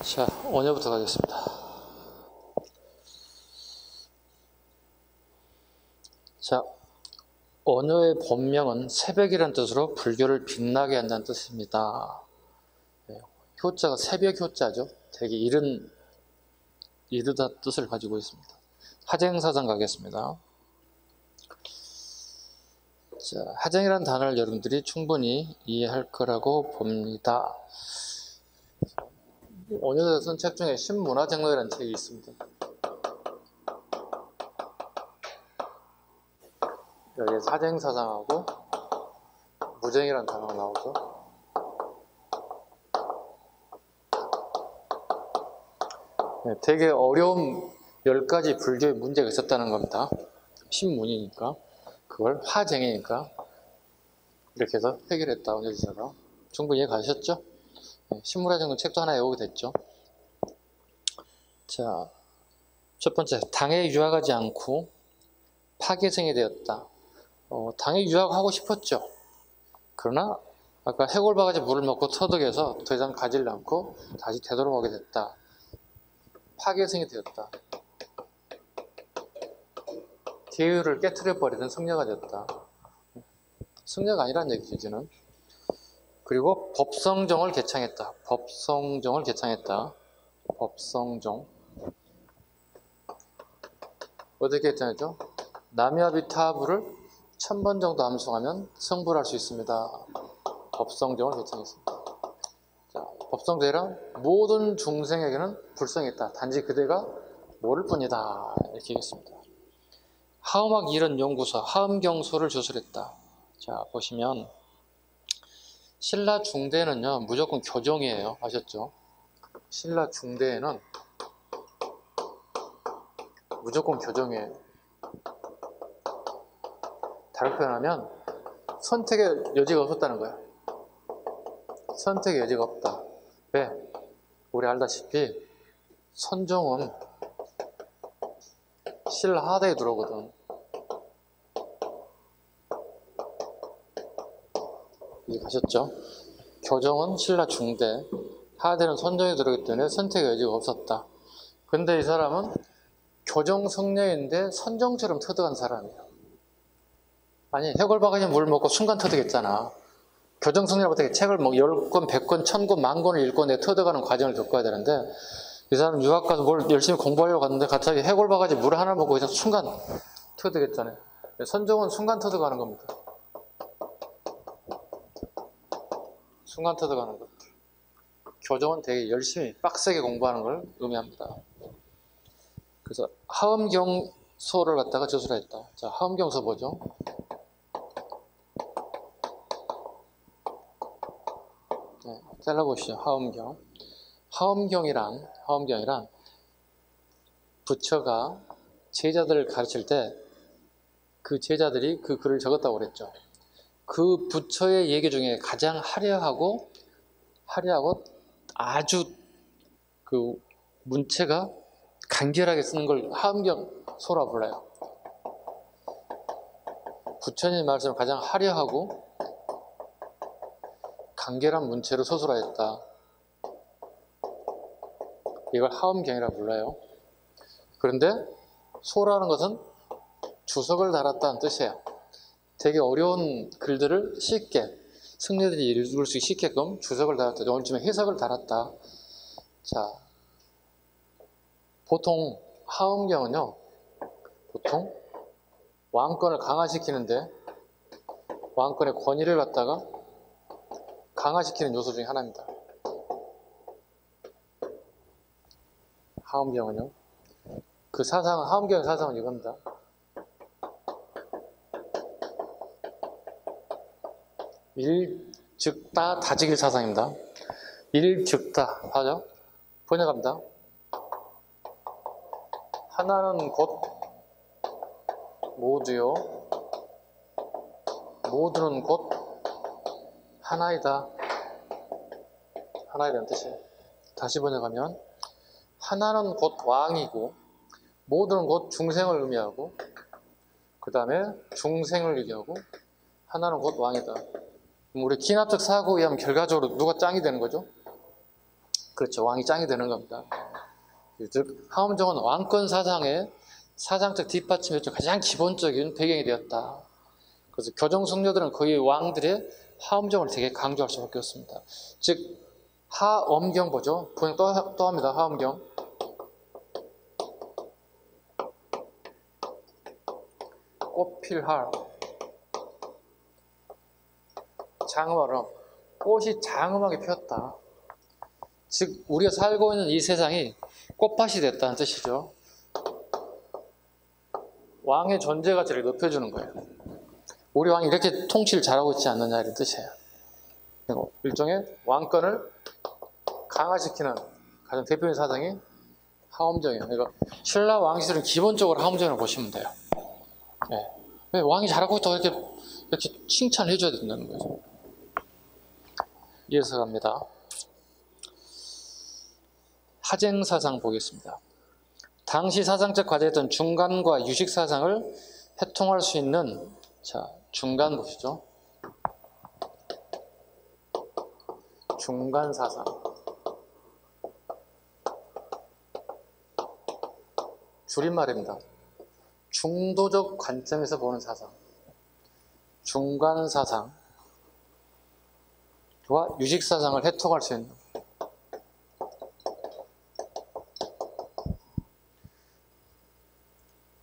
자, 언어부터 가겠습니다. 자, 언어의 본명은 새벽이라는 뜻으로 불교를 빛나게 한다는 뜻입니다. 효자가 새벽 효자죠. 되게 이르다 뜻을 가지고 있습니다. 하쟁사상 가겠습니다. 자, 하쟁이라는 단어를 여러분들이 충분히 이해할 거라고 봅니다. 언어에 쓴 책 중에 신문화쟁론이라는 책이 있습니다. 여기에서 하쟁사상하고 무쟁이라는 단어가 나오죠. 되게 어려운 10가지 불교의 문제가 있었다는 겁니다. 신문이니까 그걸 화쟁이니까 이렇게 해서 해결했다. 언어지사가 충분히 이해 가셨죠? 신문화쟁론 책도 하나 외우게 됐죠. 자, 첫 번째, 당에 유학하지 않고 파괴생이 되었다. 당에 유학하고 싶었죠. 그러나 아까 해골바가지 물을 먹고 터득해서 더 이상 가지를 않고 다시 되돌아오게 됐다. 파괴생이 되었다. 계율을 깨트려버리던 성녀가 되었다. 성녀가 아니란 얘기죠, 이제는. 그리고 법성정을 개창했다. 법성정을 개창했다. 법성정. 어떻게 개창했죠? 남야비타부를 1000번 정도 암송하면 성불할 수 있습니다. 법성정을 개창했습니다. 자, 법성대란 모든 중생에게는 불성이 있다. 단지 그대가 모를 뿐이다. 이렇게 얘기했습니다. 하음학 이론 연구소 하음경소를 주술했다. 자, 보시면 신라 중대는요 무조건 교종이에요. 아셨죠? 신라 중대에는 무조건 교종이에요. 다르게 표현하면 선택의 여지가 없었다는 거예요. 선택의 여지가 없다. 왜? 우리 알다시피 선종은 신라 하대에 들어오거든. 이해가셨죠? 교정은 신라 중대, 하대는 선종에 들어오기 때문에 선택의 여지가 없었다. 근데 이 사람은 교정 성녀인데 선종처럼 터득한 사람이에요. 아니, 해골바가지 물 먹고 순간 터득했잖아. 교정 성녀라고 어떻게 책을 뭐 10권, 100권, 1000권, 10,000권을 읽고 내 터득하는 과정을 겪어야 되는데 이 사람 유학 가서 뭘 열심히 공부하려고 갔는데 갑자기 해골바가지 물 하나 먹고 그냥 순간 터득했잖아요. 선종은 순간 터득하는 겁니다. 순간 터득하는 것. 교정은 되게 열심히 빡세게 공부하는 걸 의미합니다. 그래서 하음경소를 갖다가 저술했다. 자, 하음경소 뭐죠? 네, 잘라보시죠. 하음경. 하음경이란 부처가 제자들을 가르칠 때 그 제자들이 그 글을 적었다고 그랬죠. 그 부처의 얘기 중에 가장 화려하고 아주 그 문체가 간결하게 쓰는 걸 하음경소라 불러요. 부처님 말씀을 가장 화려하고 간결한 문체로 서술하였다. 이걸 하음경이라 불러요. 그런데 소라는 것은 주석을 달았다는 뜻이에요. 되게 어려운 글들을 쉽게 승려들이 읽을 수 있게끔 주석을 달았다. 오늘쯤에 해석을 달았다. 자, 보통 하음경은요, 보통 왕권을 강화시키는데 왕권의 권위를 갖다가 강화시키는 요소 중에 하나입니다. 하음경은요. 그 사상은, 하음경의 사상은 이겁니다. 일즉다 다지길 사상입니다. 일즉다 하죠? 번역합니다. 하나는 곧 모두요. 모두는 곧 하나이다. 하나이라는 뜻이에요. 다시 번역하면 하나는 곧 왕이고 모두는 곧 중생을 의미하고 그 다음에 중생을 얘기하고 하나는 곧 왕이다. 우리 기납적 사고에 의하면 결과적으로 누가 짱이 되는 거죠? 그렇죠. 왕이 짱이 되는 겁니다. 즉 하엄정은 왕권 사상의 사상적 뒷받침의 가장 기본적인 배경이 되었다. 그래서 교정 승려들은 거의 왕들의 하엄정을 되게 강조할 수밖에 없습니다. 즉 하엄경 보죠. 번역 또 합니다. 하엄경. 꽃필할. 장엄하럼. 꽃이 장엄하게 피었다. 즉 우리가 살고 있는 이 세상이 꽃밭이 됐다는 뜻이죠. 왕의 존재 가치를 높여주는 거예요. 우리 왕이 이렇게 통치를 잘하고 있지 않느냐 이런 뜻이에요. 그리고 일종의 왕권을 강화시키는 가장 대표적인 사상이 하엄정이에요. 그러니까 신라 왕실은 기본적으로 하엄정을 보시면 돼요. 네. 왕이 잘하고 있다고 이렇게 칭찬을 해줘야 된다는 거죠. 이어서 갑니다. 하쟁사상 보겠습니다. 당시 사상적 과제였던 중간과 유식 사상을 해통할 수 있는, 자, 중간 보시죠. 중간 사상. 줄임말입니다. 중도적 관점에서 보는 사상. 중간 사상과 유식 사상을 해통할 수 있는.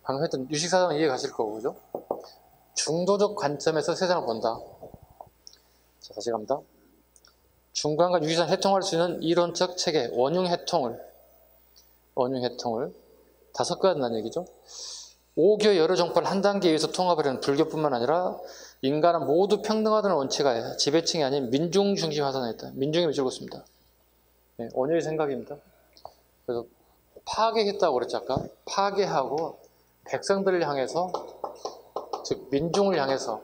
방금 했던 유식 사상은 이해 가실 거고, 그죠? 중도적 관점에서 세상을 본다. 자, 다시 갑니다. 중간과 유식 사상을 해통할 수 있는 이론적 체계, 원흉해통을 다 섞어야 된다는 얘기죠. 오교 여러 종파를 한 단계에 의해서 통합을 하는 불교뿐만 아니라 인간은 모두 평등하다는 원칙하에 지배층이 아닌 민중 중심 화산에 있다. 민중이 미치고 있습니다. 네, 원효의 생각입니다. 그래서 파괴했다고 그랬죠 아까. 파괴하고 백성들을 향해서, 즉 민중을 향해서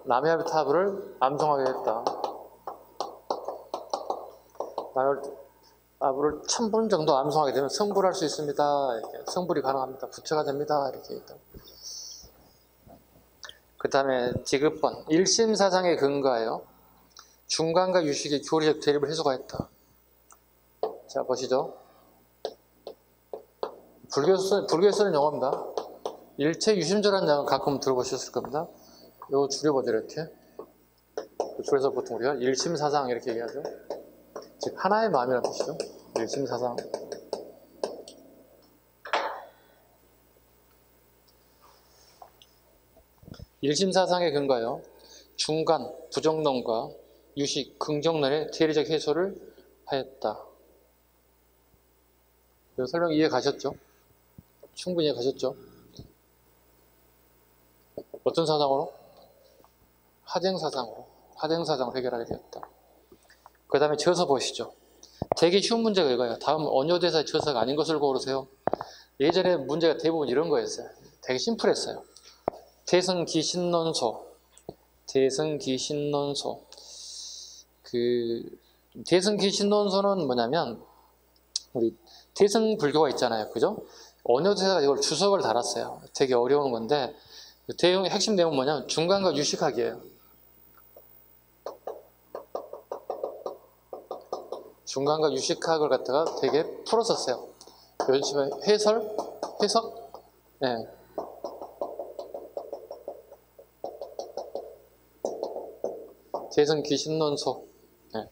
남해탑을 암송하게 했다. 나무를 1000번 정도 암송하게 되면 성불할 수 있습니다. 이렇게. 성불이 가능합니다. 부처가 됩니다. 이렇게 있다. 그 다음에 지급번, 일심사상에 근거하여 중간과 유식의 교리적 대립을 해소하였다. 자, 보시죠. 불교에서는 용어입니다. 일체유심조라는 양은 가끔 들어보셨을 겁니다. 이거 줄여보죠, 이렇게. 줄여서 보통 우리가 일심사상 이렇게 얘기하죠. 즉 하나의 마음이라는 뜻이죠. 일심사상. 일심사상에 근거하여 중간, 부정론과 유식, 긍정론의 대리적 해소를 하였다. 이 설명 이해 가셨죠? 충분히 이해 가셨죠? 어떤 사상으로? 하쟁사상으로 해결하게 되었다. 그 다음에 저서 보시죠. 되게 쉬운 문제가 이거예요. 다음 언요대사의 저서가 아닌 것을 고르세요. 예전에 문제가 대부분 이런 거였어요. 되게 심플했어요. 대승기신론소. 대승기신론소는 뭐냐면 우리 대승불교가 있잖아요. 그죠? 언요대사가 이걸 주석을 달았어요. 되게 어려운 건데 대용의 핵심 내용은 뭐냐면 중간과 유식학이에요. 중간과 유식학을 갖다가 되게 풀었었어요. 요즘에 해석? 네. 대승기신론소. 네.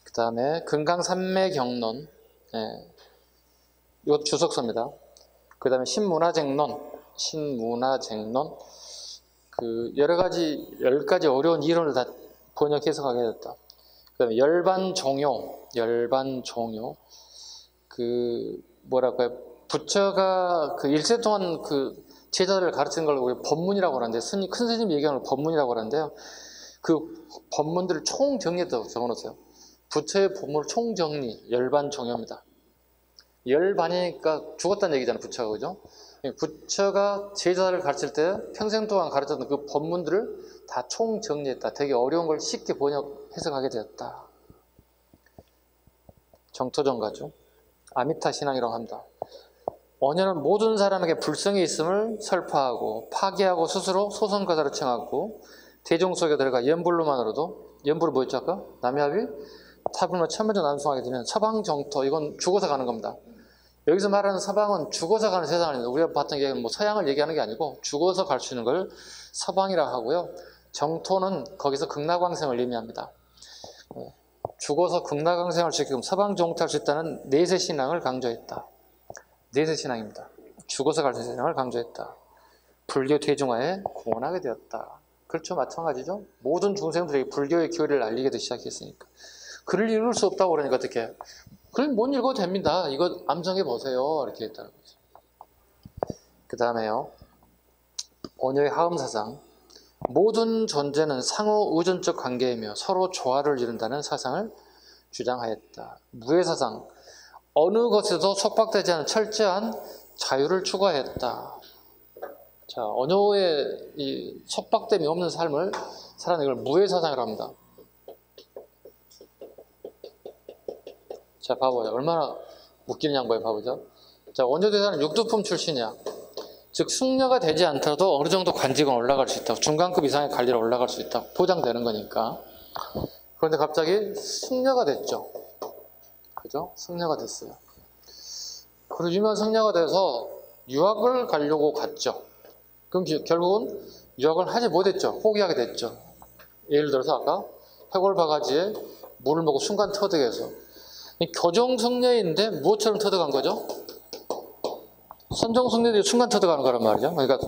그 다음에 금강산매경론. 네. 이것도 주석서입니다. 그 다음에 신문화쟁론. 그 여러 가지 10가지 어려운 이론을 다 번역 해석하게 됐다. 그 다음에 열반종요. 그 뭐랄까요, 부처가 그 일세 동안 그 제자들을 가르치는 걸 우리 법문이라고 하는데, 큰 스님이 얘기하는 걸 법문이라고 하는데요. 그 법문들을 총정리해서 적어놓으세요. 부처의 법문을 총정리, 열반종요입니다. 열반이니까 죽었다는 얘기잖아요, 부처가. 그죠? 부처가 제자를 가르칠 때 평생 동안 가르쳤던 그 법문들을 다 총정리했다. 되게 어려운 걸 쉽게 번역, 해석하게 되었다. 정토정가죠. 아미타 신앙이라고 합니다. 언어는 모든 사람에게 불성이 있음을 설파하고 파괴하고 스스로 소선가자로 칭하고 대중 속에 들어가 연불로만으로도, 연불은 뭐였죠 아까? 남야비? 타불만 천문적 남성하게 되면 서방 정토, 이건 죽어서 가는 겁니다. 여기서 말하는 서방은 죽어서 가는 세상이 아닙니다. 우리가 봤던 게 뭐 서양을 얘기하는 게 아니고 죽어서 갈 수 있는 걸 서방이라 하고요. 정토는 거기서 극락왕생을 의미합니다. 죽어서 극락왕생할 수 있게끔 서방 정토할 수 있다는 내세 신앙을 강조했다. 내세 신앙입니다. 죽어서 갈 수 있는 신앙을 강조했다. 불교 대중화에 공헌하게 되었다. 그렇죠. 마찬가지죠. 모든 중생들에게 불교의 교리를 알리게 되기 시작했으니까. 글을 읽을 수 없다고 그러니까 어떻게? 글 못 읽어도 됩니다. 이거 암송해 보세요. 이렇게 했다는 거죠. 그 다음에요. 원효의 하음사상. 모든 존재는 상호 의존적 관계이며 서로 조화를 이룬다는 사상을 주장하였다. 무해사상. 어느 것에도 속박되지 않은 철저한 자유를 추구하였다. 자, 원효의 이 속박됨이 없는 삶을 살아내는 걸 무해사상이라고 합니다. 자, 봐보죠. 얼마나 웃기는 양반이 봐보죠. 자, 원효대사는 육두품 출신이야. 즉, 승려가 되지 않더라도 어느 정도 관직은 올라갈 수 있다고. 중간급 이상의 관리로 올라갈 수 있다고. 보장되는 거니까. 그런데 갑자기 승려가 됐죠. 그죠? 승려가 됐어요. 그리고 유명한 승려가 돼서 유학을 가려고 갔죠. 그럼 결국은 유학을 하지 못했죠. 포기하게 됐죠. 예를 들어서 아까 해골 바가지에 물을 먹고 순간 터득해서 교정승려인데 무엇처럼 터득한 거죠? 선정승려들이 순간 터득하는 거란 말이죠. 그러니까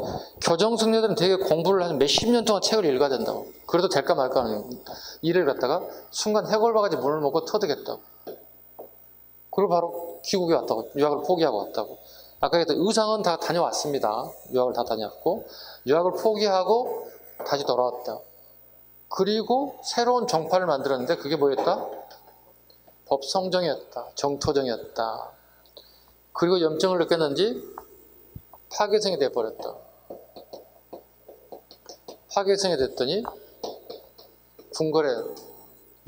교정승려들은 되게 공부를 한 몇십 년 동안 책을 읽어야 된다고. 그래도 될까 말까 하는 일을 갖다가 순간 해골 바가지 물을 먹고 터득했다고. 그리고 바로 귀국에 왔다고. 유학을 포기하고 왔다고. 아까 얘기했던 의상은 다 다녀왔습니다. 유학을 다 다녔고 유학을 포기하고 다시 돌아왔다. 그리고 새로운 정파를 만들었는데 그게 뭐였다? 법성정이었다. 정토정이었다. 그리고 염증을 느꼈는지 파괴성이 돼버렸다. 파괴성이 됐더니 궁궐에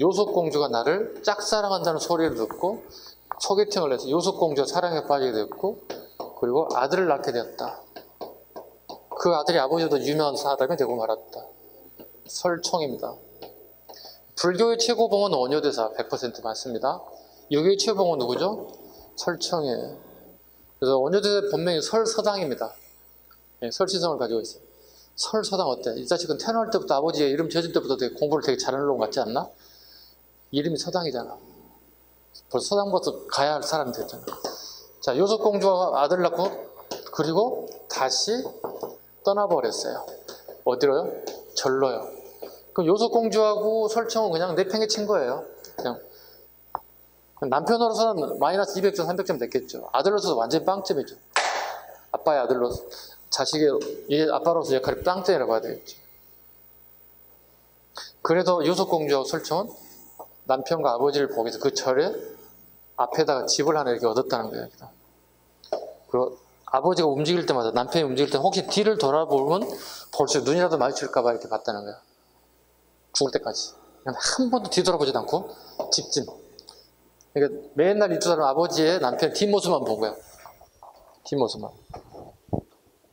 요속공주가 나를 짝사랑한다는 소리를 듣고 소개팅을 해서 요속공주가 사랑에 빠지게 됐고 그리고 아들을 낳게 되었다. 그 아들이 아버지도 유명한 사람이 되고 말았다. 설총입니다. 불교의 최고봉은 원효대사 100% 맞습니다. 유교의 최고봉은 누구죠? 설총이에요. 그래서 원효대사의 본명이 설서당입니다. 네, 설시성을 가지고 있어요. 설서당 어때? 이 자식은 태어날 때부터 아버지의 이름 지어줄 때부터 되게 공부를 되게 잘하는 놈 같지 않나? 이름이 서당이잖아. 벌써 서당부터 가야 할 사람이 됐잖아. 자, 요속공주와 아들 낳고 그리고 다시 떠나버렸어요. 어디로요? 절로요. 그럼 요속공주하고 설청은 그냥 내팽개친 거예요. 그냥 남편으로서는 마이너스 200점, 300점 됐겠죠. 아들로서도 완전히 빵점이죠. 아빠의 아들로서 자식의 아빠로서 역할이 빵점이라고 해야 되겠죠. 그래도 요속공주하고 설청은 남편과 아버지를 보기 위해서 그 절에 앞에다가 집을 하나 이렇게 얻었다는 거예요. 그리고 아버지가 움직일 때마다 남편이 움직일 때 혹시 뒤를 돌아보면 벌써 눈이라도 마주칠까 봐 이렇게 봤다는 거야. 죽을 때까지. 그냥 한 번도 뒤돌아보지도 않고 직진. 그러니까 맨날 이 두 사람은 아버지의 남편의 뒷모습만 본 거야. 뒷모습만.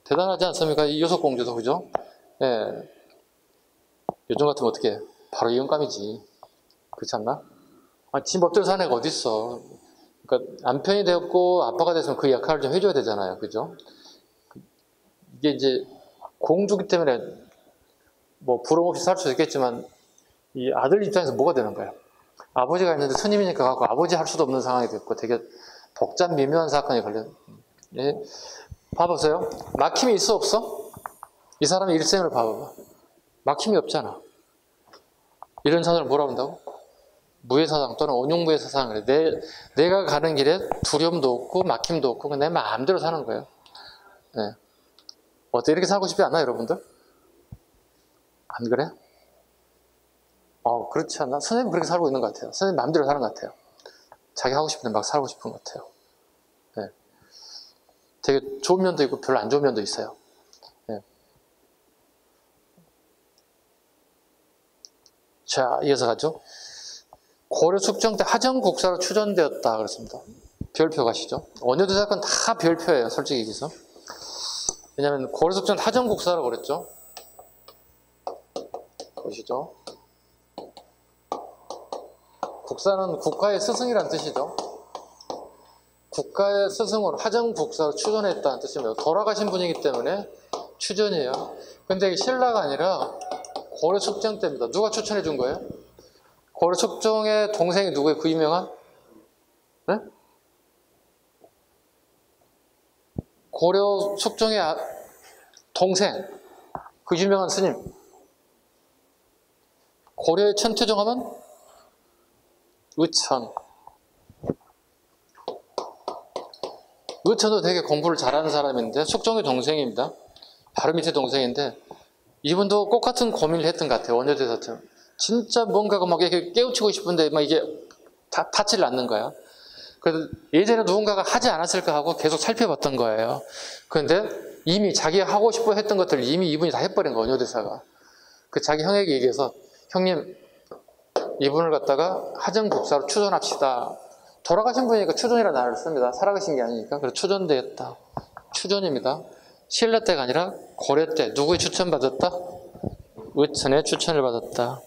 대단하지 않습니까? 이 요속공주도 그죠? 예. 요즘 같으면 어떻게 해? 바로 이혼감이지. 그렇지 않나? 아, 지 멋대로 사는 애가 어딨어. 그러니까 남편이 되었고 아빠가 됐으면 그 역할을 좀 해줘야 되잖아요. 그죠? 이게 이제 공주기 때문에 뭐 부러움 없이 살 수 있겠지만 이 아들 입장에서 뭐가 되는 거예요? 아버지가 있는데 스님이니까 갖고 아버지 할 수도 없는 상황이 됐고 되게 복잡 미묘한 사건이 걸려. 예. 봐보세요. 막힘이 있어 없어? 이 사람의 일생을 봐봐봐. 막힘이 없잖아. 이런 사람을 뭐라고 한다고? 무해사상 또는 온용무해사상. 내가 가는 길에 두려움도 없고 막힘도 없고 내 마음대로 사는 거예요. 네. 어때? 이렇게 살고 싶지 않나 여러분들? 안 그래? 그렇지 않나? 선생님 그렇게 살고 있는 것 같아요. 선생님 마음대로 사는 것 같아요. 자기 하고 싶은 데 막 살고 싶은 것 같아요. 네. 되게 좋은 면도 있고 별로 안 좋은 면도 있어요. 네. 자, 이어서 가죠. 고려 숙정 때 하정국사로 추전되었다 그랬습니다. 별표 가시죠. 원효대사 건 다 별표예요. 솔직히 얘기해서. 왜냐하면 고려 숙정 때 하정국사라고 그랬죠. 보시죠. 북사는 국가의 스승이란 뜻이죠. 국가의 스승은 하정북사로 추존했다는 뜻입니다. 돌아가신 분이기 때문에 추존이에요. 근데 신라가 아니라 고려 숙종 때입니다. 누가 추천해 준 거예요? 고려 숙종의 동생이 누구예요? 그 유명한? 네? 고려 숙종의 동생, 그 유명한 스님. 고려의 천태종 하면 의천. 의천도 되게 공부를 잘하는 사람인데 숙종의 동생입니다. 바로 밑에 동생인데 이분도 똑같은 고민을 했던 것 같아요. 원효대사처럼. 진짜 뭔가가 막 이렇게 깨우치고 싶은데 막 이게 닿지를 않는 거야. 그래서 예전에 누군가가 하지 않았을까 하고 계속 살펴봤던 거예요. 그런데 이미 자기가 하고 싶어 했던 것들을 이미 이분이 다 해버린 거예요. 원효대사가. 그 자기 형에게 얘기해서 형님 이분을 갖다가 하정북사로 추존합시다. 돌아가신 분이니까 추존이라는 단어를 씁니다. 살아가신 게 아니니까. 그래서 추존되었다. 추존입니다. 신라 때가 아니라 고려 때 누구의 추천받았다? 의천의 추천을 받았다.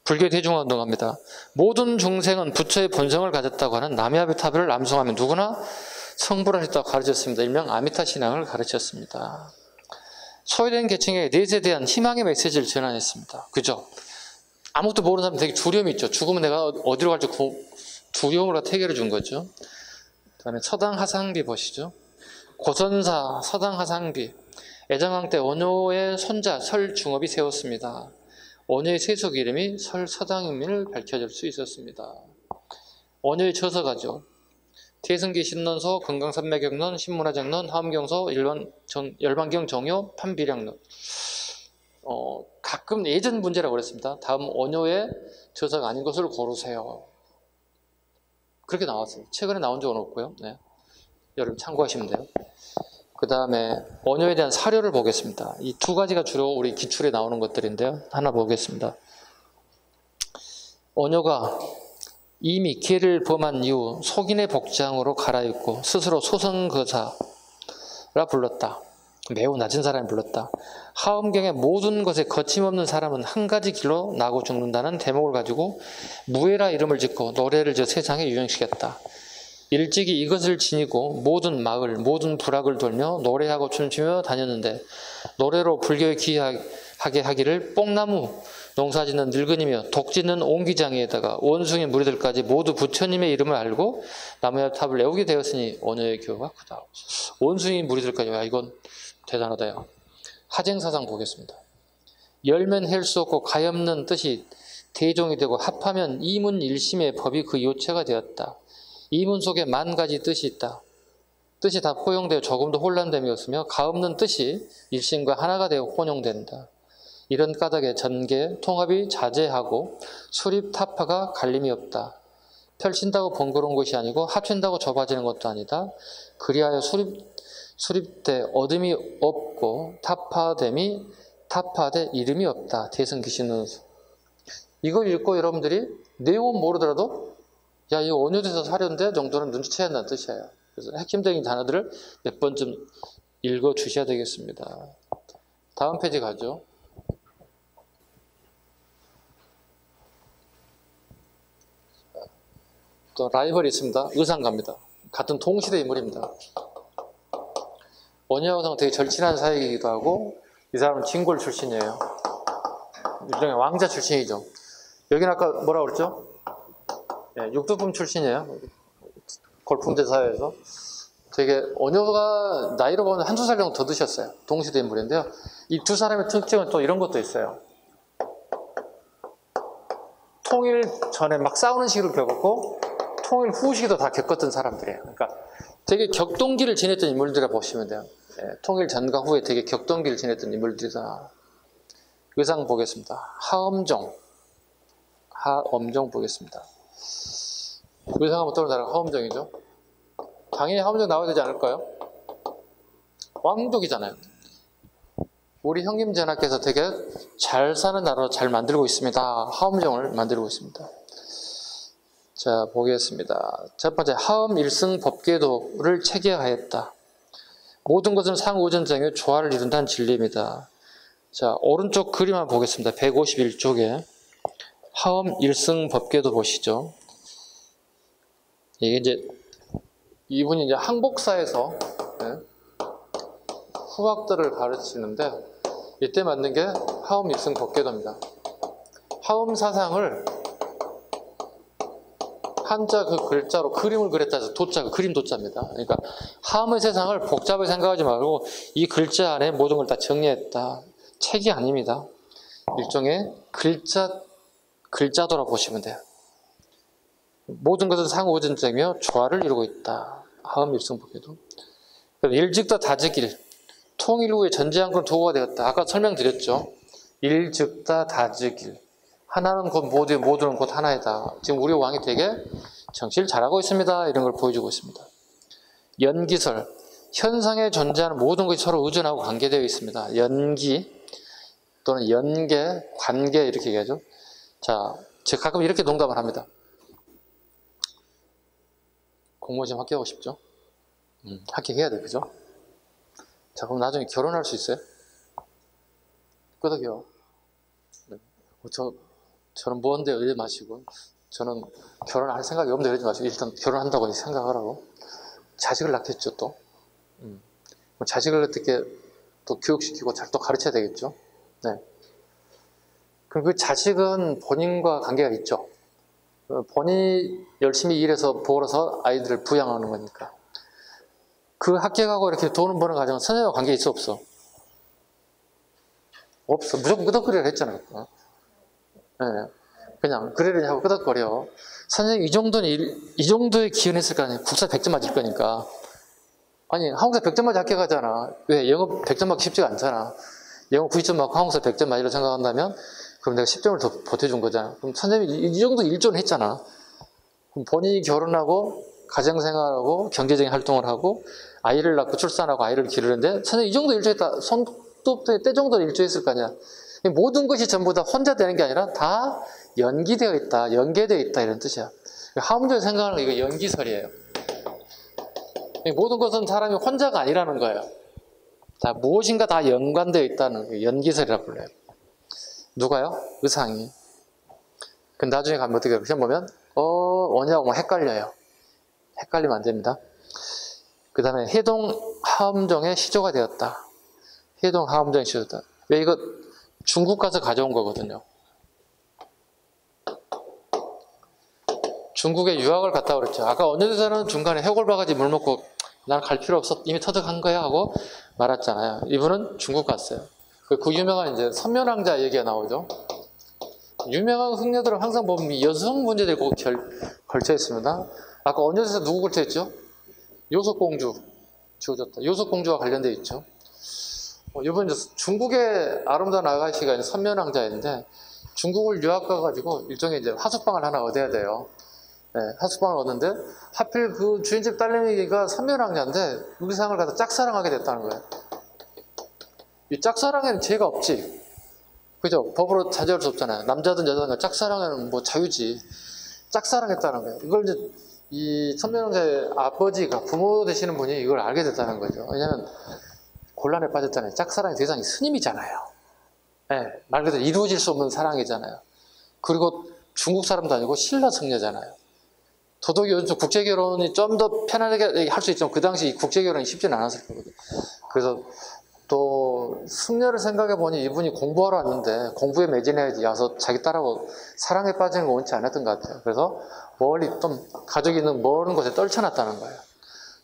불교 대중화운동합니다. 모든 중생은 부처의 본성을 가졌다고 하는 남야비타비를 암송하면 누구나 성불을 했다고 가르쳤습니다. 일명 아미타 신앙을 가르쳤습니다. 소외된 계층에 넷에 대한 희망의 메시지를 전환했습니다. 그죠? 아무것도 모르는 사람 되게 두려움이 있죠. 죽으면 내가 어디로 갈지 두려움으로 해결해 준 거죠. 그 다음에 서당하상비 보시죠. 고선사 서당하상비. 애정왕 때 원효의 손자 설중업이 세웠습니다. 원효의 세속 이름이 설서당임을 밝혀질 수 있었습니다. 원효의 저서가죠. 태승기 신론서, 금강산맥경론, 신문화정론, 하엄경서, 열반경 정요, 판비량론. 가끔 예전 문제라고 그랬습니다. 다음 원효의 저서가 아닌 것을 고르세요. 그렇게 나왔어요. 최근에 나온 적은 없고요. 네. 여러분 참고하시면 돼요. 그 다음에 원효에 대한 사료를 보겠습니다. 이 두 가지가 주로 우리 기출에 나오는 것들인데요. 하나 보겠습니다. 원효가 이미 기를 범한 이후 속인의 복장으로 갈아입고 스스로 소성거사라 불렀다. 매우 낮은 사람이 불렀다. 하엄경의 모든 것에 거침없는 사람은 한 가지 길로 나고 죽는다는 대목을 가지고 무에라 이름을 짓고 노래를 지어 세상에 유행시켰다. 일찍이 이것을 지니고 모든 마을, 모든 부락을 돌며 노래하고 춤추며 다녔는데 노래로 불교에 귀하게 하기를 뽕나무 농사짓는 늙은이며 독짓는 옹기장이에다가 원숭이 무리들까지 모두 부처님의 이름을 알고 나무의 탑을 내오게 되었으니 원효의 교가 크다. 원숭이 무리들까지, 야 이건 대단하다요. 하쟁사상 보겠습니다. 열면 헬 수 없고 가엾는 뜻이 대종이 되고 합하면 이문일심의 법이 그 요체가 되었다. 이문 속에 만 가지 뜻이 있다. 뜻이 다 포용되어 조금도 혼란됨이 없으며 가없는 뜻이 일심과 하나가 되어 혼용된다. 이런 까닭에 전개, 통합이 자제하고 수립, 타파가 갈림이 없다. 펼친다고 번거로운 것이 아니고 합친다고 좁아지는 것도 아니다. 그리하여 수립돼 얻음이 없고 타파됨이 타파돼 이름이 없다. 대승기신론서. 이걸 읽고 여러분들이 내용은 모르더라도 야, 이거 원효대사 사료인데 정도는 눈치채야 한다는 뜻이에요. 그래서 핵심적인 단어들을 몇 번쯤 읽어주셔야 되겠습니다. 다음 페이지 가죠. 또 라이벌이 있습니다. 의상가입니다. 같은 동시대 인물입니다. 원효하고는 되게 절친한 사이이기도 하고 이 사람은 진골 출신이에요. 일종의 왕자 출신이죠. 여기는 아까 뭐라고 그랬죠? 네, 육두품 출신이에요. 골품제 사회에서. 되게 원효가 나이로 보면 한두 살 정도 더 드셨어요. 동시대 인물인데요. 이 두 사람의 특징은 또 이런 것도 있어요. 통일 전에 막 싸우는 시기를 겪었고 통일 후 시기도 다 겪었던 사람들이에요. 그러니까 되게 격동기를 지냈던 인물들이라 보시면 돼요. 네, 통일 전과 후에 되게 격동기를 지냈던 인물들이다. 의상 보겠습니다. 하엄종 보겠습니다. 의상하면 떠오르는 하엄종이죠. 당연히 하엄종 나와야 되지 않을까요? 왕족이잖아요. 우리 형님 전하께서 되게 잘 사는 나라로 잘 만들고 있습니다. 하엄종을 만들고 있습니다. 자, 보겠습니다. 첫 번째, 하엄 일승 법계도를 체계하였다. 모든 것은 상우전정의 조화를 이룬다는 진리입니다. 자, 오른쪽 그림 한번 보겠습니다. 151쪽에 하엄 일승 법계도 보시죠. 이게 이제 이분이 이제 항복사에서 네, 후학들을 가르치는데 이때 만든 게 하음 입승 법궤도입니다. 하음 사상을 한자 그 글자로 그림을 그렸다 해서 도자, 그림 도자입니다. 그러니까 하음의 세상을 복잡하게 생각하지 말고 이 글자 안에 모든 걸 다 정리했다. 책이 아닙니다. 일종의 글자도라고 보시면 돼요. 모든 것은 상호전적이며 조화를 이루고 있다. 하음 입승 법궤도. 일즉다 다즉일, 통일 후에 전제한권 도구가 되었다. 아까 설명드렸죠. 일즉다 다즉일. 하나는 곧 모두는 곧 하나이다. 지금 우리 왕이 되게 정치를 잘하고 있습니다. 이런 걸 보여주고 있습니다. 연기설, 현상에 존재하는 모든 것이 서로 의존하고 관계되어 있습니다. 연기 또는 연계, 관계 이렇게 얘기하죠. 자, 제가 가끔 이렇게 농담을 합니다. 공무원 시험 합격하고 싶죠? 합격해야 돼, 그죠? 자, 그럼 나중에 결혼할 수 있어요? 끄덕여. 네. 저는 뭔데 이러지 마시고, 저는 결혼할 생각이 없는데 이러지 마시고, 일단 결혼한다고 생각하라고. 자식을 낳겠죠, 또. 자식을 어떻게 또 교육시키고 잘 또 가르쳐야 되겠죠. 네. 그럼 그 자식은 본인과 관계가 있죠. 본인이 열심히 일해서 벌어서 아이들을 부양하는 거니까. 그 합격하고 이렇게 돈을 버는 과정은 선생님과 관계 있어, 없어? 없어. 무조건 끄덕거리라 했잖아요. 네. 그냥 그러려니 하고 끄덕거려. 선생님 이 정도의 기여했을 거 아니에요. 국사 100점 맞을 거니까. 아니 항공사 100점 맞아 합격하잖아. 왜? 영어 100점 맞기 쉽지가 않잖아. 영어 90점 맞고 항공사 100점 맞으려고 생각한다면 그럼 내가 10점을 더 보태준 거잖아. 그럼 선생님이 이 정도 일조는 했잖아. 그럼 본인이 결혼하고 가정생활하고 경제적인 활동을 하고 아이를 낳고 출산하고 아이를 기르는데 선생님 이 정도 일조했다. 손톱 때 정도 일조했을 거 아니야. 모든 것이 전부 다 혼자 되는 게 아니라 다 연기되어 있다, 연계되어 있다 이런 뜻이야. 하음적으로 생각하는 게 이거 연기설이에요. 모든 것은 사람이 혼자가 아니라는 거예요. 다 무엇인가 다 연관되어 있다는 거 연기설이라고 불러요. 누가요? 의상이. 근데 나중에 가면 어떻게 해요? 시험 보면 원하고 뭐 헷갈려요. 헷갈리면 안 됩니다. 그 다음에 해동 하음정의 시조가 되었다. 해동 하음정의 시조다. 왜 이거 중국 가서 가져온 거거든요. 중국에 유학을 갔다 그랬죠. 아까 어느 데서는 중간에 해골바가지 물 먹고 난 갈 필요 없어 이미 터득한 거야 하고 말았잖아요. 이분은 중국 갔어요. 그 유명한 이제 선면왕자 얘기가 나오죠. 유명한 승려들은 항상 보면 여성 문제들이 꼭 걸쳐 있습니다. 아까 어느 데서 누구 걸쳐 있죠? 요속공주 지어졌다. 요속공주와 관련되어 있죠. 이번 중국의 아름다운 아가씨가 선면왕자인데 중국을 유학 가가지고 일종의 이제 하숙방을 하나 얻어야 돼요. 네, 하숙방을 얻는데 하필 그 주인집 딸내미가 선면왕자인데 의상을 갖다 짝사랑하게 됐다는 거예요. 이 짝사랑에는 죄가 없지. 그죠? 법으로 자제할 수 없잖아요. 남자든 여자든 짝사랑에는 뭐 자유지. 짝사랑했다는 거예요. 이걸 이제 이 선면왕자의 아버지가 부모 되시는 분이 이걸 알게 됐다는 거죠. 왜냐하면 곤란에 빠졌잖아요. 짝사랑의 대상이 스님이잖아요. 네, 말 그대로 이루어질 수 없는 사랑이잖아요. 그리고 중국 사람도 아니고 신라 승려잖아요. 더더욱이 요즘 국제결혼이 좀 더 편하게 할 수 있지만 그 당시 국제결혼이 쉽지는 않았을 거거든요. 그래서 또 승려를 생각해 보니 이분이 공부하러 왔는데 공부에 매진해야지 와서 자기 딸하고 사랑에 빠지는 거 원치 않았던 것 같아요. 그래서 멀리 좀 가족이 있는 먼 곳에 떨쳐놨다는 거예요.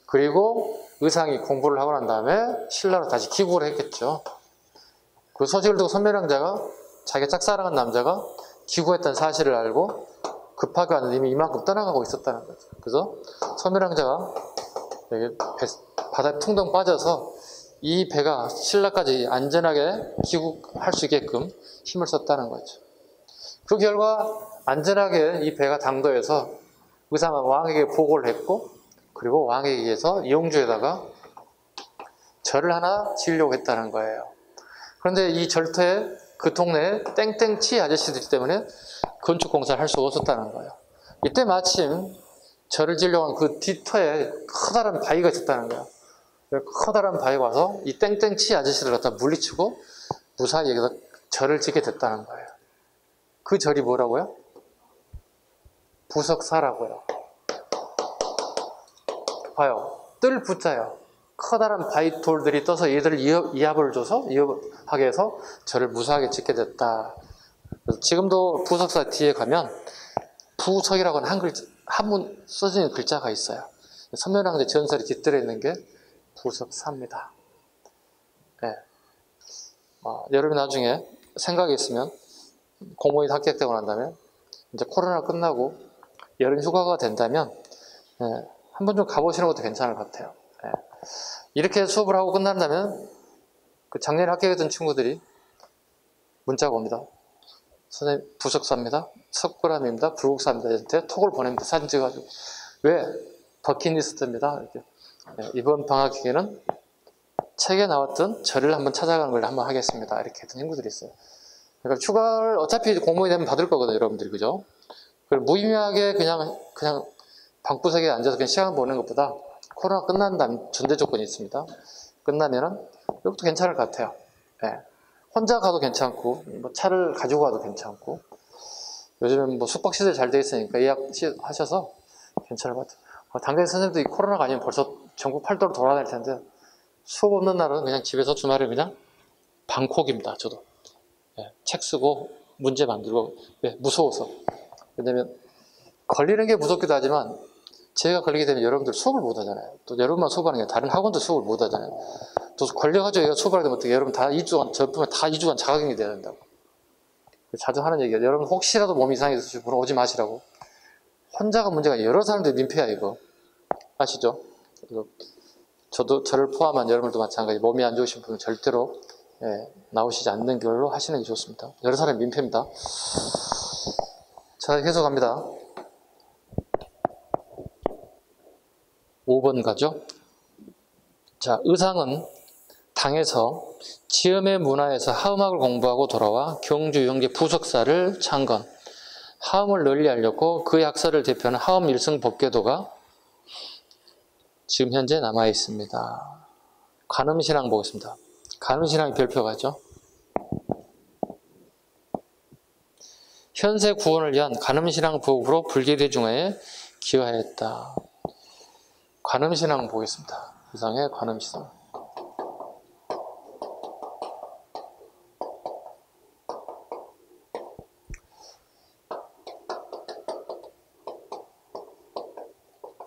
그리고 의상이 공부를 하고 난 다음에 신라로 다시 귀국을 했겠죠. 그 소식을 듣고 선면왕자가 자기가 짝사랑한 남자가 귀국했다는 사실을 알고 급하게 왔는데 이미 이만큼 떠나가고 있었다는 거죠. 그래서 선면왕자가 바다에 퉁덩 빠져서 이 배가 신라까지 안전하게 귀국할 수 있게끔 힘을 썼다는 거죠. 그 결과 안전하게 이 배가 당도해서 의상은 왕에게 보고를 했고 그리고 왕에게 의해서 영주에다가 절을 하나 지으려고 했다는 거예요. 그런데 이 절터에 그 동네에 땡땡치 아저씨들 때문에 건축 공사를 할 수가 없었다는 거예요. 이때 마침 절을 지으려고 한 그 뒤터에 커다란 바위가 있었다는 거예요. 커다란 바위가 와서 이 땡땡치 아저씨를 갖다 물리치고 무사히 여기서 절을 짓게 됐다는 거예요. 그 절이 뭐라고요? 부석사라고요. 봐요. 뜰 부자요. 커다란 바위돌들이 떠서 얘들을 이합을 줘서 이합하게 해서 저를 무사하게 짓게 됐다. 그래서 지금도 부석사 뒤에 가면 부석이라고 하는 한문 써져 있는 글자가 있어요. 선명왕대 전설이 깃들어 있는 게 부석사입니다. 네. 여러분 나중에 생각이 있으면 공무원이 합격되고 난 다음에 이제 코로나 끝나고 여름 휴가가 된다면 한 번 좀 가보시는 것도 괜찮을 것 같아요. 이렇게 수업을 하고 끝난다면 그 작년에 합격했던 친구들이 문자가 옵니다. 선생님 부석사입니다. 석굴암입니다. 불국사입니다. 이한테 톡을 보냅니다. 사진 찍어가지고. 왜? 버킷리스트입니다. 이렇게. 이번 방학 기간은 책에 나왔던 절을 한번 찾아가는 걸 한번 하겠습니다. 이렇게 했던 친구들이 있어요. 그러니까 휴가를 어차피 공무원이 되면 받을 거거든요. 여러분들이. 그죠? 그리고 무의미하게 그냥 방구석에 앉아서 그냥 시간 보내는 것보다 코로나 끝난 다음 전제 조건이 있습니다. 끝나면은 이것도 괜찮을 것 같아요. 혼자 가도 괜찮고, 뭐 차를 가지고 가도 괜찮고, 요즘은 뭐 숙박시설 잘 돼 있으니까 예약하셔서 괜찮을 것 같아요. 당연히 선생님도 이 코로나가 아니면 벌써 전국 팔도로 돌아다닐 텐데, 수업 없는 날은 그냥 집에서 주말에 그냥 방콕입니다. 저도. 책 쓰고 문제 만들고. 왜? 무서워서. 왜냐면 걸리는 게 무섭기도 하지만 제가 걸리게 되면 여러분들 수업을 못 하잖아요. 또 여러분만 수업하는 게 다른 학원도 수업을 못 하잖아요. 또 걸려가지고 얘가 수업을 하게 되면 어떻게 여러분 다 2주간, 저뿐만 다 2주간 자가격리 돼야 된다고. 자주 하는 얘기가 여러분 혹시라도 몸 이상이 있으시면 오지 마시라고. 혼자가 문제가 아니라 여러 사람들이 민폐야 이거. 아시죠? 저도 저를 포함한 여러분들도 마찬가지 몸이 안 좋으신 분은 절대로 나오시지 않는 걸로 하시는 게 좋습니다. 여러 사람이 민폐입니다. 자, 계속 갑니다. 5번 가죠. 자, 의상은 당에서 지음의 문화에서 하음학을 공부하고 돌아와 경주 영재 부석사를 창건, 하음을 널리 알렸고 그 약사를 대표하는 하음 일승 법궤도가 지금 현재 남아 있습니다. 관음신앙 보겠습니다. 관음신앙의 별표가죠. 현세 구원을 위한 관음신앙 부업으로 불교대중화에 기여하였다. 관음신앙 보겠습니다. 이상의 관음신앙.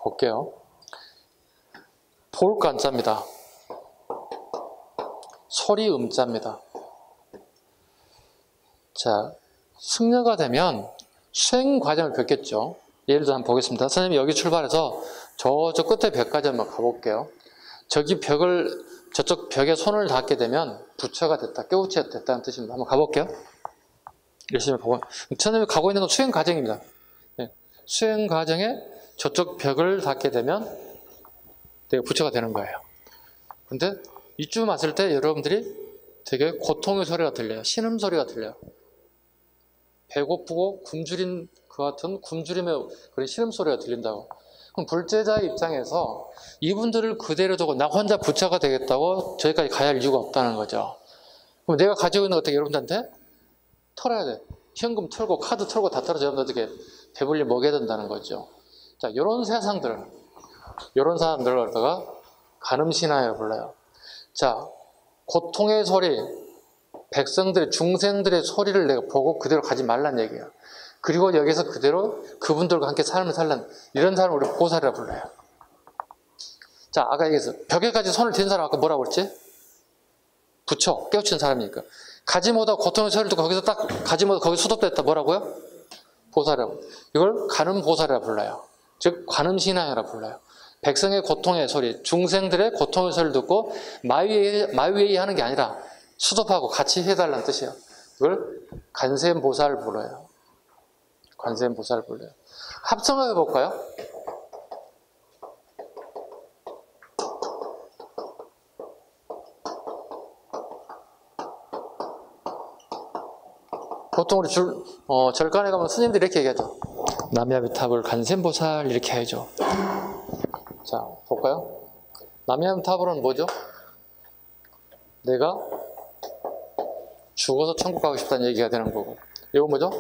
볼게요. 볼가 안자입니다. 소리 음자입니다. 자, 승려가 되면 수행 과정을 뵙겠죠. 예를 들어 한번 보겠습니다. 선생님이 여기 출발해서 저쪽 끝에 벽까지 한번 가볼게요. 저기 저쪽 벽에 손을 닿게 되면 부처가 됐다, 깨우치가 됐다는 뜻입니다. 한번 가볼게요. 열심히 보고. 선생님이 가고 있는 건 수행 과정입니다. 수행 과정에 저쪽 벽을 닿게 되면 내가 부처가 되는 거예요. 근데 이쯤 왔을 때 여러분들이 되게 고통의 소리가 들려요. 신음소리가 들려요. 배고프고 굶주린 그 같은 굶주림의 그런 신음소리가 들린다고. 그럼 불제자의 입장에서 이분들을 그대로 두고 나 혼자 부처가 되겠다고 저기까지 가야 할 이유가 없다는 거죠. 그럼 내가 가지고 있는 거 어떻게 여러분들한테 털어야 돼. 현금 털고 카드 털고 다 털어서 여러분들 어떻게 배불리 먹여야 된다는 거죠. 자, 이런 세상들, 이런 사람들을 갖다가 간음신앙이라고 불러요. 자, 고통의 소리, 백성들의, 중생들의 소리를 내가 보고 그대로 가지 말란 얘기예요. 그리고 여기서 그대로 그분들과 함께 삶을 살란, 이런 사람을 우리 보살이라고 불러요. 자, 아까 얘기했어. 벽에까지 손을 댄 사람 아까 뭐라고 그랬지? 부처, 깨우친 사람이니까. 가지 못하고 고통의 소리를 듣고 거기서 딱 가지 못하고 거기 수독됐다. 뭐라고요? 보살이라고. 이걸 간음 보살이라고 불러요. 즉 관음신앙이라고 불러요. 백성의 고통의 소리, 중생들의 고통의 소리를 듣고 마위웨이 하는 게 아니라 수습하고 같이 해달라는 뜻이에요. 이걸 관세음보살을 불러요. 관세음보살을 불러요. 합성을 해볼까요? 보통 우리 절간에 가면 스님들이 이렇게 얘기하죠. 남야미탑을 관세음보살 이렇게 해야죠. 자, 볼까요? 남야미탑은 뭐죠? 내가 죽어서 천국 가고 싶다는 얘기가 되는 거고, 이건 뭐죠?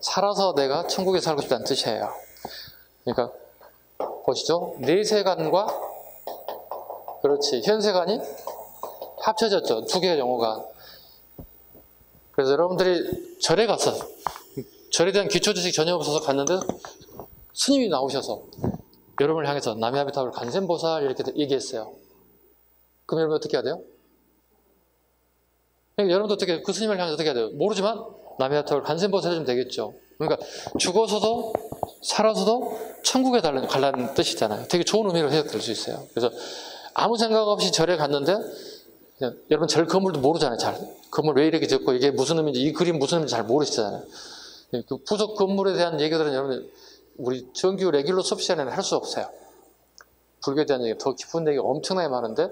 살아서 내가 천국에 살고 싶다는 뜻이에요. 그러니까 보시죠. 내세관과 그렇지 현세관이 합쳐졌죠. 두 개의 용어가. 그래서 여러분들이 절에 가서 절에 대한 기초 지식 전혀 없어서 갔는데 스님이 나오셔서 여러분을 향해서 남해아비타불 관세음보살 이렇게 얘기했어요. 그럼 여러분 어떻게 해야 돼요? 그러니까 여러분도 어떻게 그 스님을 향해서 어떻게 해야 돼요? 모르지만 남해아비타불 관세음보살 해주면 되겠죠. 그러니까 죽어서도 살아서도 천국에 가려는 뜻이잖아요. 되게 좋은 의미로 해석될 수 있어요. 그래서 아무 생각 없이 절에 갔는데 그냥 여러분 절 건물도 모르잖아요. 잘 건물 왜 이렇게 짓고 이게 무슨 의미인지 이 그림 무슨 의미인지 잘 모르시잖아요. 그 부속 건물에 대한 얘기들은 여러분 우리 정규 레귤러 수업 시간에는 할 수 없어요. 불교에 대한 얘기 더 깊은 얘기가 엄청나게 많은데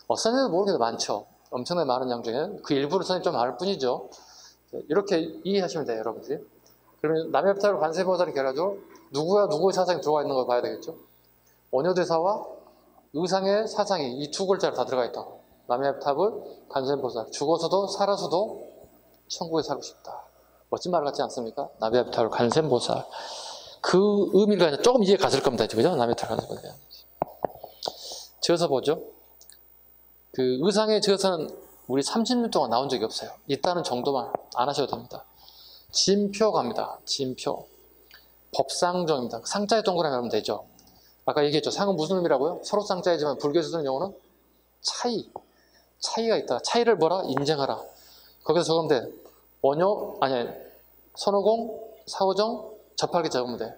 선생님도 모르는 게 많죠. 엄청나게 많은 양 중에 그 일부를 선생님 좀 알 뿐이죠. 이렇게 이해하시면 돼요, 여러분들이. 그러면 남해아비타불 관세음보살이 결과적으로 누구와 누구의 사상이 들어가 있는 걸 봐야 되겠죠. 원효대사와 의상의 사상이 이 두 글자로 다 들어가 있다. 남해아비타불 관세음보살 죽어서도 살아서도 천국에 살고 싶다. 멋진 말 같지 않습니까? 남해아비타불 관세음보살. 그 의미가 조금 이해 갔을 겁니다. 그죠? 남해아비타불 관세음보살. 저서 보죠. 그 의상의 저서는 우리 30년 동안 나온 적이 없어요. 있다는 정도만 안 하셔도 됩니다. 진표 갑니다. 진표. 법상정입니다. 상자에 동그라미 하면 되죠. 아까 얘기했죠. 상은 무슨 의미라고요? 서로 쌍자이지만 불교에서 쓰는 용어는 차이가 있다. 차이를 뭐라? 인정하라. 거기서 적으면 돼. 원효, 아니, 선호공, 사오정, 접할게 적으면 돼.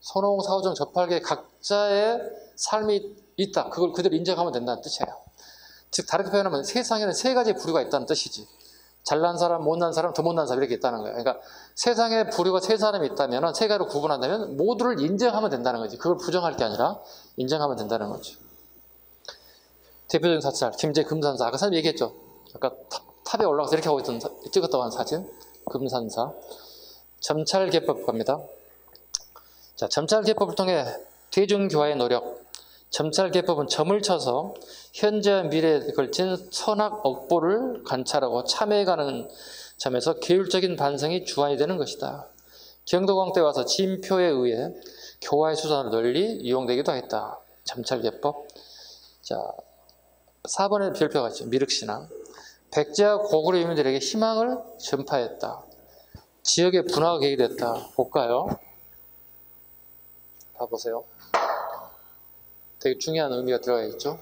선호공, 사오정, 접할게 각자의 삶이 있다. 그걸 그대로 인정하면 된다는 뜻이에요. 즉 다르게 표현하면 세상에는 세 가지 부류가 있다는 뜻이지. 잘난 사람, 못난 사람, 더 못난 사람 이렇게 있다는 거예요. 그러니까 세상에 부류가 세 사람이 있다면 세 가지로 구분한다면 모두를 인정하면 된다는 거지. 그걸 부정할 게 아니라 인정하면 된다는 거죠. 대표적인 사찰, 김제 금산사. 아까 선생님 얘기했죠. 아까 탑에 올라가서 이렇게 하고 있던 찍었다고 한 사진. 금산사. 점찰개법 갑니다. 자, 점찰개법을 통해 대중교화의 노력. 점찰개법은 점을 쳐서 현재와 미래에 걸친 선악 억보를 관찰하고 참여해가는 점에서 계율적인 반성이 주안이 되는 것이다. 경도광 때 와서 진표에 의해 교화의 수단으로 널리 이용되기도 했다. 점찰개법. 자, 4번에 별표가 있죠. 미륵신앙. 백제와 고구려 유민들에게 희망을 전파했다. 지역의 분화가 계기 됐다. 볼까요? 봐보세요. 되게 중요한 의미가 들어가 있죠.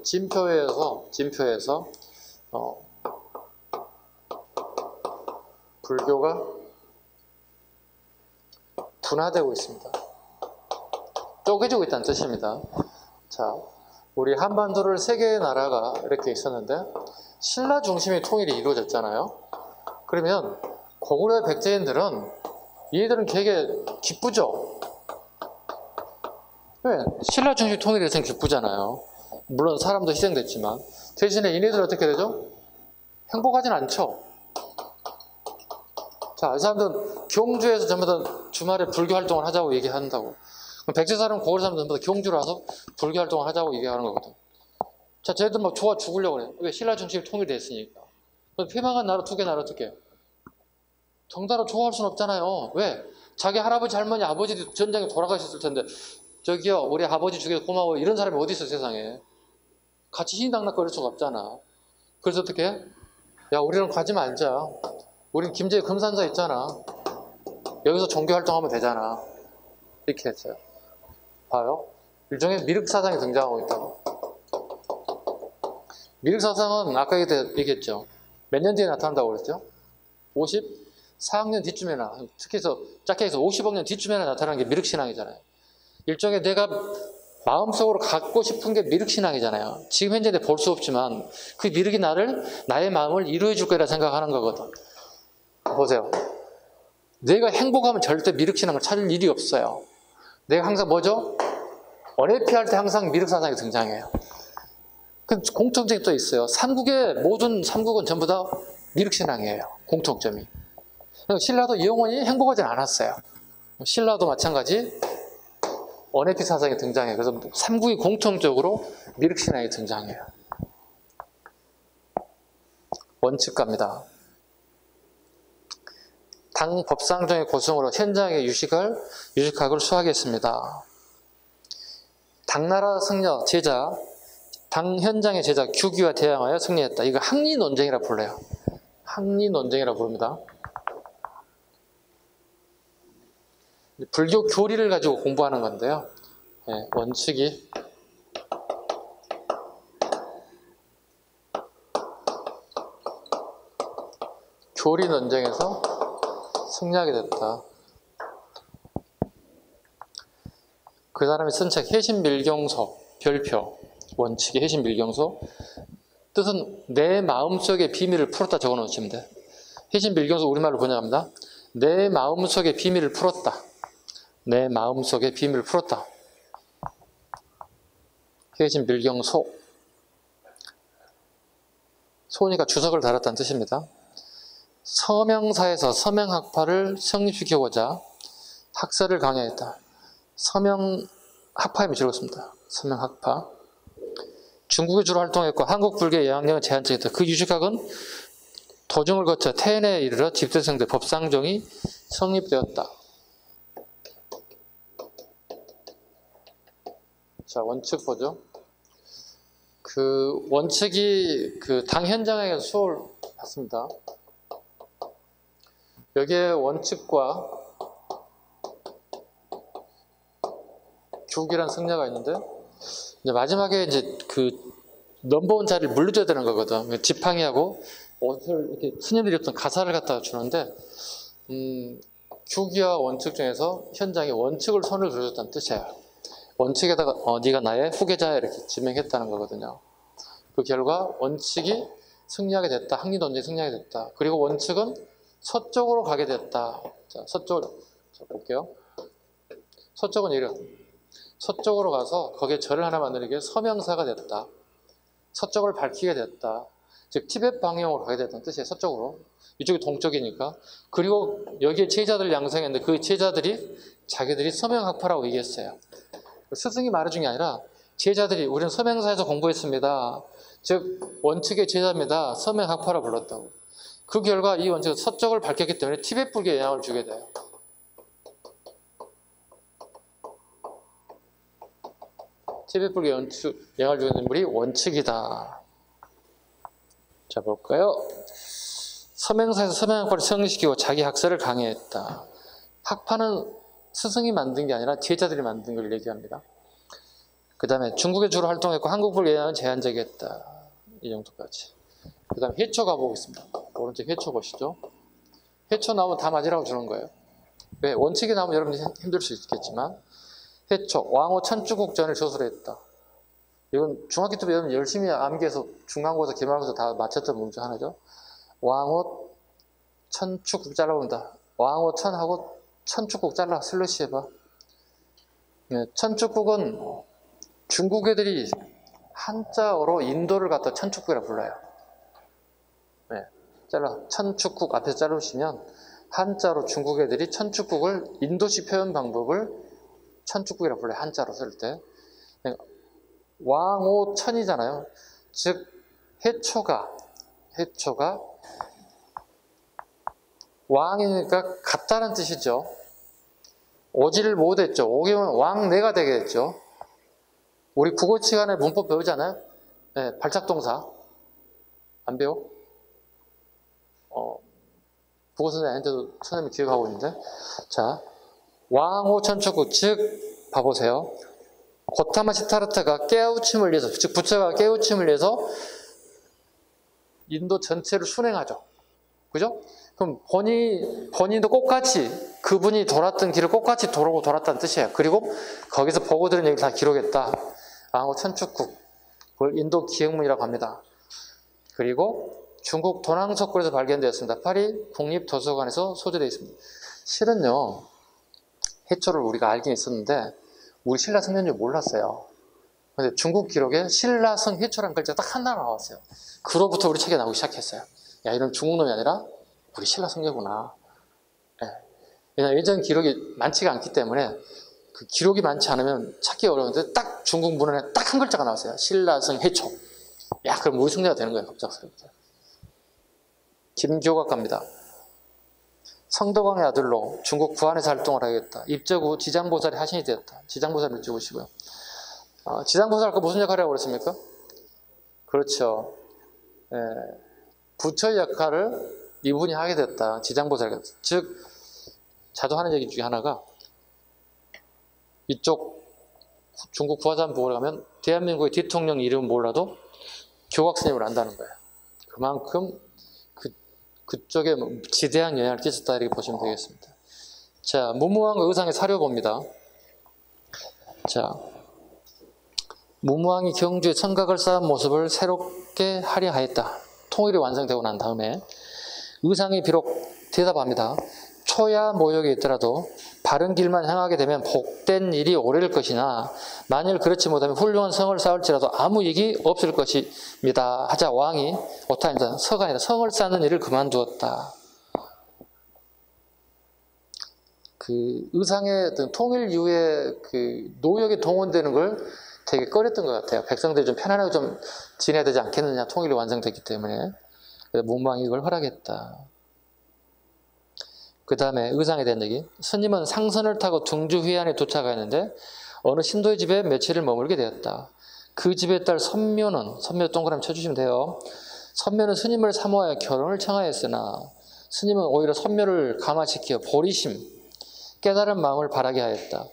진표에서 불교가 분화되고 있습니다. 쪼개지고 있다는 뜻입니다. 자, 우리 한반도를 세 개의 나라가 이렇게 있었는데 신라 중심의 통일이 이루어졌잖아요. 그러면 고구려 백제인들은 얘들은 되게 기쁘죠. 왜? 신라 중심 통일에 대해서는 기쁘잖아요. 물론 사람도 희생됐지만 대신에 얘네들은 어떻게 되죠? 행복하진 않죠. 자, 이 사람들은 경주에서 전부 다 주말에 불교 활동을 하자고 얘기한다고. 그럼 백제 사람, 고구려 사람들은 전부 다 경주로 와서 불교 활동을 하자고 얘기하는 거거든. 자, 쟤들 막 좋아 죽으려고 그래. 왜? 신라 중심이 통일됐으니까. 피망한 나라 두 개 나라 어떻게? 정나라 좋아할 수는 없잖아요. 왜? 자기 할아버지, 할머니, 아버지도 전쟁에 돌아가셨을 텐데 저기요, 우리 아버지 죽여서 고마워. 이런 사람이 어디 있어, 세상에. 같이 신당락거릴 수가 없잖아. 그래서 어떻게 해? 야, 우리는 가지 말자. 우린 김제 금산사 있잖아. 여기서 종교활동하면 되잖아. 이렇게 했어요. 봐요. 일종의 미륵사상이 등장하고 있다고. 미륵사상은 아까 얘기했죠. 몇 년 뒤에 나타난다고 그랬죠? 54학년 뒤쯤에나, 특히 짧게 해서 50억 년 뒤쯤에나 나타나는 게 미륵신앙이잖아요. 일종의 내가 마음속으로 갖고 싶은 게 미륵신앙이잖아요. 지금 현재 볼 수 없지만 그 미륵이 나의 마음을 이루어 줄 거라 생각하는 거거든. 보세요. 내가 행복하면 절대 미륵신앙을 찾을 일이 없어요. 내가 항상 뭐죠? 언해피할 때 항상 미륵사상이 등장해요. 그 공통점이 또 있어요. 모든 삼국은 전부 다 미륵신앙이에요. 공통점이. 신라도 영원히 행복하진 않았어요. 신라도 마찬가지 언해피 사상이 등장해요. 그래서 삼국이 공통적으로 미륵신앙이 등장해요. 원칙 갑니다. 당 법상정의 고성으로 현장의 유식학을 수하겠습니다. 당나라 승려 제자, 당 현장의 제자 규기와 대항하여 승리했다. 이거 항리 논쟁이라 불러요. 항리 논쟁이라 부릅니다. 불교 교리를 가지고 공부하는 건데요. 네, 원칙이 교리 논쟁에서 승리하게 됐다. 그 사람이 쓴 책 해신밀경서 별표 원칙의 해신밀경서 뜻은 내 마음속의 비밀을 풀었다 적어놓으시면 돼. 해신밀경서 우리말로 번역합니다. 내 마음속의 비밀을 풀었다. 내 마음속의 비밀을 풀었다. 해신밀경소 소니까 주석을 달았다는 뜻입니다. 서명사에서 서명학파를 성립시키고자 학설을 강요했다. 서명학파임이 줄었습니다. 서명학파. 중국에 주로 활동했고 한국 불교의 영향력은 제한적이었다. 그 유식학은 도중을 거쳐 태인에 이르러 집대성대 법상종이 성립되었다. 자, 원칙 보죠. 그 원칙이 그 당 현장에서 수업을 받습니다. 여기에 원칙과 교기란 승려가 있는데 이제 마지막에 이제 그 넘버원 자리를 물려줘야 되는 거거든. 지팡이하고 옷을 이렇게 스님들이 입던 가사를 갖다가 주는데 교기와 원칙 중에서 현장에 원칙을 손을 들어줬다는 뜻이에요. 원칙에다가 네가 나의 후계자야 이렇게 지명했다는 거거든요. 그 결과 원칙이 승리하게 됐다. 항리 논쟁이 승리하게 됐다. 그리고 원칙은 서쪽으로 가게 됐다. 자, 서쪽으로 자, 볼게요. 서쪽은 이래요. 서쪽으로 가서 거기에 절을 하나 만들기 위해 서명사가 됐다. 서쪽을 밝히게 됐다. 즉 티벳 방향으로 가게 됐다는 뜻이에요. 서쪽으로. 이쪽이 동쪽이니까. 그리고 여기에 제자들 양성했는데 그 제자들이 자기들이 서명학파라고 얘기했어요. 스승이 말해준 게 아니라 제자들이 우리는 서명사에서 공부했습니다. 즉 원칙의 제자입니다. 서명학파라 불렀다고. 그 결과 이 원칙은 서쪽을 밝혔기 때문에 티벳 불교에 영향을 주게 돼요. 티벳 불교에 영향을 주는 인물이 원칙이다. 자, 볼까요? 서명사에서 서명학파를 성립시키고 자기 학설을 강요했다. 학파는 스승이 만든 게 아니라 제자들이 만든 걸 얘기합니다. 그 다음에 중국에 주로 활동했고 한국 불교에 영향은 제한적이었다. 이 정도까지. 그 다음에 해초 가보겠습니다. 오른쪽 해초 보시죠. 해초 나오면 다 맞으라고 주는 거예요. 왜? 원칙이 나오면 여러분이 힘들 수 있겠지만 해초, 왕호 천주국전을 저술했다. 이건 중학교 때 여러분 열심히 암기해서 중간고사, 기말고사 다 맞췄던 문제 하나죠. 왕호 천축국 잘라본다. 왕호 천하고 천축국 잘라 슬러시 해봐. 네, 천축국은 중국 애들이 한자어로 인도를 갖다 천축국이라 불러요. 네, 잘라 천축국 앞에서 자르시면 한자로 중국 애들이 천축국을 인도식 표현 방법을 천축국이라 불러요. 한자로 쓸 때. 네, 왕오천이잖아요. 즉 해초가 왕이니까 같다는 뜻이죠. 오지를 못했죠. 오기면 왕내가 되겠죠. 우리 국어 시간에 문법 배우잖아요. 네, 발작동사 안 배워? 국어 선생님한테도 선생님이 기억하고 있는데, 자, 왕호천축국, 즉 봐보세요. 고타마 시타르타가 깨우침을 위해서, 즉 부처가 깨우침을 위해서 인도 전체를 순행하죠. 그죠? 그럼 본인도 똑같이 그분이 돌았던 길을 똑같이 돌았다는 뜻이에요. 그리고 거기서 보고 들은 얘기를 다 기록했다. 왕호천축국, 그걸 인도 기행문이라고 합니다. 그리고 중국 도낭석굴에서 발견되었습니다. 파리 국립도서관에서 소재되어 있습니다. 실은요, 해초를 우리가 알긴 있었는데 우리 신라성인인 줄 몰랐어요. 근데 중국 기록에 신라성 해초라는 글자가 딱 하나 나왔어요. 그로부터 우리 책에 나오기 시작했어요. 야, 이런 중국놈이 아니라 우리 신라성녀구나. 네. 왜냐면 예전 기록이 많지가 않기 때문에 그 기록이 많지 않으면 찾기 어려운데 딱 중국 문헌에 딱 한 글자가 나왔어요. 신라성 해초. 야, 그럼 우리 성녀가 되는 거예요. 갑작스럽게. 김교각갑니다. 성도광의 아들로 중국 구안에서 활동을 하겠다. 입적 후 지장보살이 하신이 되었다. 지장보살을 찍으시고요. 지장보살과 무슨 역할이라고 그랬습니까? 그렇죠. 예, 부처의 역할을 이분이 하게 됐다. 지장보살. 즉, 자주 하는 얘기 중에 하나가 이쪽 중국 구화산부에 가면 대한민국의 대통령 이름은 몰라도 교각스님을 안다는 거예요. 그만큼 그쪽에 지대한 영향을 끼쳤다 이렇게 보시면 되겠습니다. 자, 무무왕과 의상의 사료 봅니다. 자, 무무왕이 경주에 청각을 쌓은 모습을 새롭게 하려 하였다. 통일이 완성되고 난 다음에 의상이 비록 대답합니다. 초야 모욕이 있더라도 바른 길만 향하게 되면 복된 일이 오래일 것이나 만일 그렇지 못하면 훌륭한 성을 쌓을지라도 아무 이익이 없을 것입니다. 하자 왕이 오타입니다. 서가 아니라 성을 쌓는 일을 그만두었다. 그 의상의 통일 이후에 그 노역에 동원되는 걸 되게 꺼렸던 것 같아요. 백성들이 좀 편안하게 좀 지내야 되지 않겠느냐. 통일이 완성됐기 때문에. 문무왕이 이걸 허락했다. 그 다음에 의상에 대한 얘기. 스님은 상선을 타고 등주 회안에 도착하였는데 어느 신도의 집에 며칠을 머물게 되었다. 그 집의 딸 선묘는, 선묘 동그라미 쳐주시면 돼요. 선묘는 스님을 사모하여 결혼을 청하였으나 스님은 오히려 선묘를 감화시켜 보리심, 깨달은 마음을 바라게 하였다.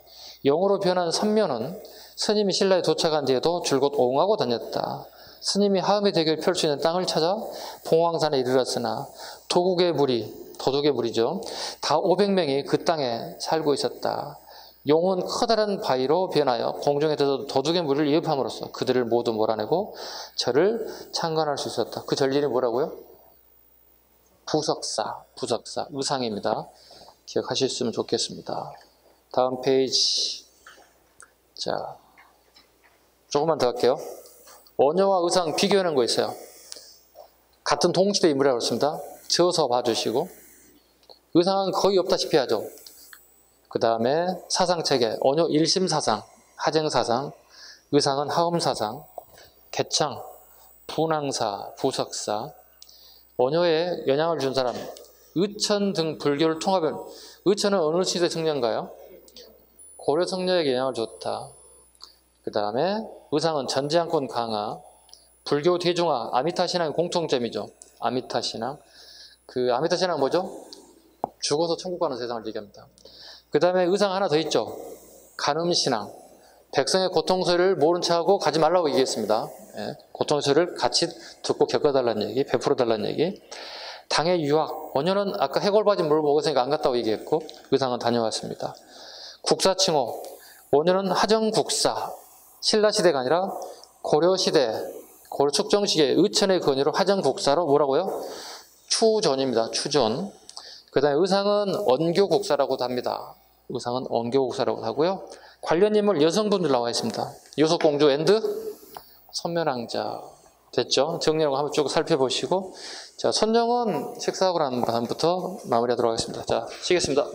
영으로 변한 선묘는 스님이 신라에 도착한 뒤에도 줄곧 옹하고 다녔다. 스님이 하음의 대교를 펼 수 있는 땅을 찾아 봉황산에 이르렀으나 도둑의 무리죠. 다 500명이 그 땅에 살고 있었다. 용은 커다란 바위로 변하여 공중에 떠도 도둑의 무리를 위협함으로써 그들을 모두 몰아내고 저를 창건할 수 있었다. 그 절일이 뭐라고요? 부석사, 의상입니다. 기억하셨으면 좋겠습니다. 다음 페이지. 자, 조금만 더 할게요. 언어와 의상 비교하는 거 있어요. 같은 동시대 인물이라고 했습니다. 저서 봐주시고. 의상은 거의 없다시피 하죠. 그 다음에 사상체계, 언어 일심사상, 하정사상, 의상은 하음사상, 개창, 분황사, 부석사, 언어에 영향을 준 사람, 의천 등 불교를 통합한, 의천은 어느 시대 성녀인가요? 고려 성녀에게 영향을 줬다. 그 다음에 의상은 전지향권 강화, 불교 대중화, 아미타신앙의 공통점이죠. 아미타신앙. 그 아미타신앙은 뭐죠? 죽어서 천국 가는 세상을 얘기합니다. 그 다음에 의상 하나 더 있죠. 간음신앙. 백성의 고통소리를 모른 척하고 가지 말라고 얘기했습니다. 예, 고통소리를 같이 듣고 겪어달라는 얘기, 베풀어달라는 얘기. 당의 유학. 원효는 아까 해골바지 물 먹었으니까 안 갔다고 얘기했고 의상은 다녀왔습니다. 국사칭호. 원효는 하정국사. 신라시대가 아니라 고려시대, 고려 축정시기의 의천의 건의로 하정국사로 뭐라고요? 추존입니다. 추존. 그 다음에 의상은 언교국사라고도 합니다. 의상은 언교국사라고 하고요. 관련 인물 여성분들 나와 있습니다. 요속공주 앤드 선면왕자. 됐죠? 정리하고 한번 쭉 살펴보시고, 자, 선정은 식사하고 난 다음부터 마무리하도록 하겠습니다. 자, 쉬겠습니다.